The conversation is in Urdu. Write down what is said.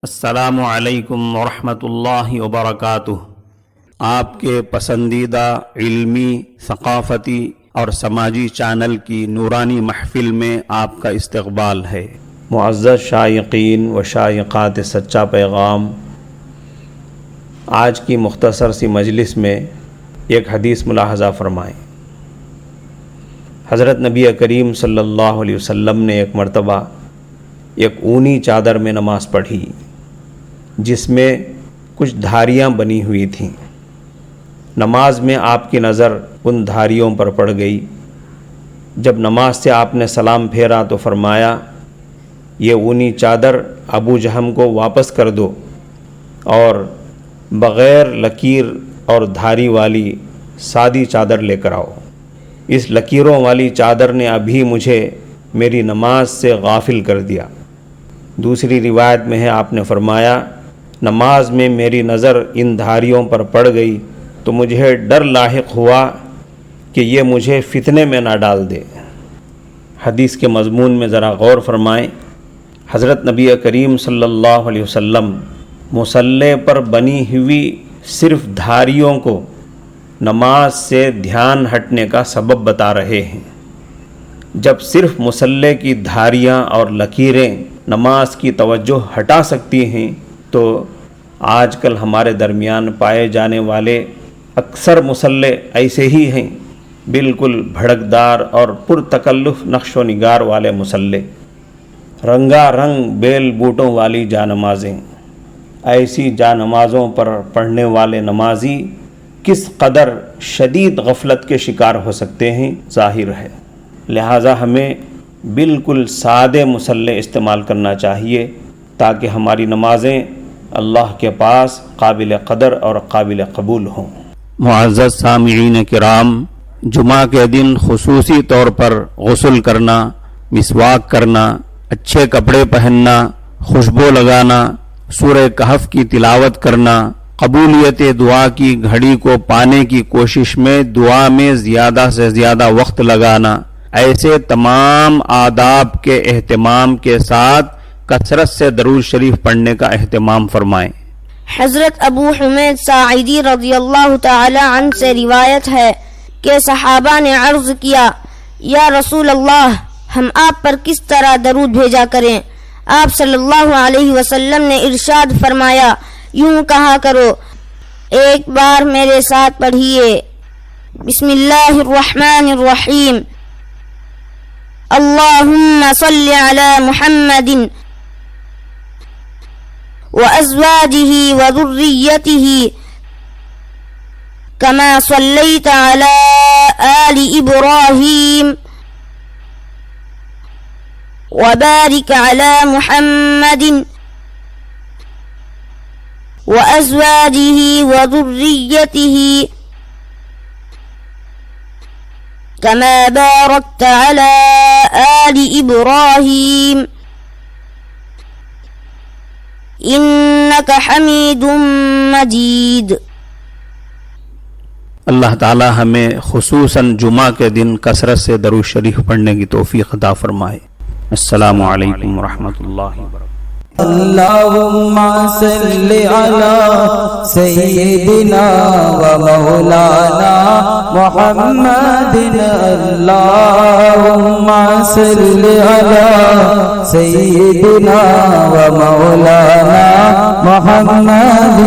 السلام علیکم ورحمۃ اللہ وبرکاتہ۔ آپ کے پسندیدہ علمی، ثقافتی اور سماجی چینل کی نورانی محفل میں آپ کا استقبال ہے۔ معزز شائقین و شائقات سچا پیغام، آج کی مختصر سی مجلس میں ایک حدیث ملاحظہ فرمائیں۔ حضرت نبی کریم صلی اللہ علیہ وسلم نے ایک مرتبہ ایک اونی چادر میں نماز پڑھی جس میں کچھ دھاریاں بنی ہوئی تھیں۔ نماز میں آپ کی نظر ان دھاریوں پر پڑ گئی۔ جب نماز سے آپ نے سلام پھیرا تو فرمایا، یہ اونی چادر ابو جہم کو واپس کر دو اور بغیر لکیر اور دھاری والی سادی چادر لے کر آؤ۔ اس لکیروں والی چادر نے ابھی مجھے میری نماز سے غافل کر دیا۔ دوسری روایت میں ہے، آپ نے فرمایا، نماز میں میری نظر ان دھاریوں پر پڑ گئی تو مجھے ڈر لاحق ہوا کہ یہ مجھے فتنے میں نہ ڈال دے۔ حدیث کے مضمون میں ذرا غور فرمائیں۔ حضرت نبی کریم صلی اللہ علیہ وسلم مصلی پر بنی ہوئی صرف دھاریوں کو نماز سے دھیان ہٹنے کا سبب بتا رہے ہیں۔ جب صرف مصلی کی دھاریاں اور لکیریں نماز کی توجہ ہٹا سکتی ہیں تو آج کل ہمارے درمیان پائے جانے والے اکثر مصلی ایسے ہی ہیں، بالکل بھڑکدار اور پرتکلف نقش و نگار والے مصلی، رنگا رنگ بیل بوٹوں والی جانمازیں۔ ایسی جانمازوں پر پڑھنے والے نمازی کس قدر شدید غفلت کے شکار ہو سکتے ہیں ظاہر ہے۔ لہٰذا ہمیں بالکل سادے مصلی استعمال کرنا چاہیے تاکہ ہماری نمازیں اللہ کے پاس قابل قدر اور قابل قبول ہوں۔ معزز سامعین کرام، جمعہ کے دن خصوصی طور پر غسل کرنا، مسواک کرنا، اچھے کپڑے پہننا، خوشبو لگانا، سورہ کہف کی تلاوت کرنا، قبولیت دعا کی گھڑی کو پانے کی کوشش میں دعا میں زیادہ سے زیادہ وقت لگانا، ایسے تمام آداب کے اہتمام کے ساتھ کثرت سے درود شریف پڑھنے کا اہتمام فرمائیں۔ حضرت ابو حمید ساعدی رضی اللہ تعالی عنہ سے روایت ہے کہ صحابہ نے عرض کیا، یا رسول اللہ، ہم آپ پر کس طرح درود بھیجا کریں؟ آپ صلی اللہ علیہ وسلم نے ارشاد فرمایا، یوں کہا کرو، ایک بار میرے ساتھ پڑھیے، بسم اللہ الرحمن الرحیم، اللہم صلی علی محمد وازواجہ وذریتہ کما صلیت علی آل ابراہیم وبارک علی محمد وازواجہ وذریتہ کما بارکت علی آل ابراہیم انک حمید مجید۔ اللہ تعالی ہمیں خصوصاً جمعہ کے دن کثرت سے درود شریف پڑھنے کی توفیق عطا فرمائے۔ السلام علیکم ورحمۃ اللہ وبرکاتہ۔ اللہم صلی علی سیدنا و مولانا محمد، اللہم صلی علی سیدنا و مولانا محمد۔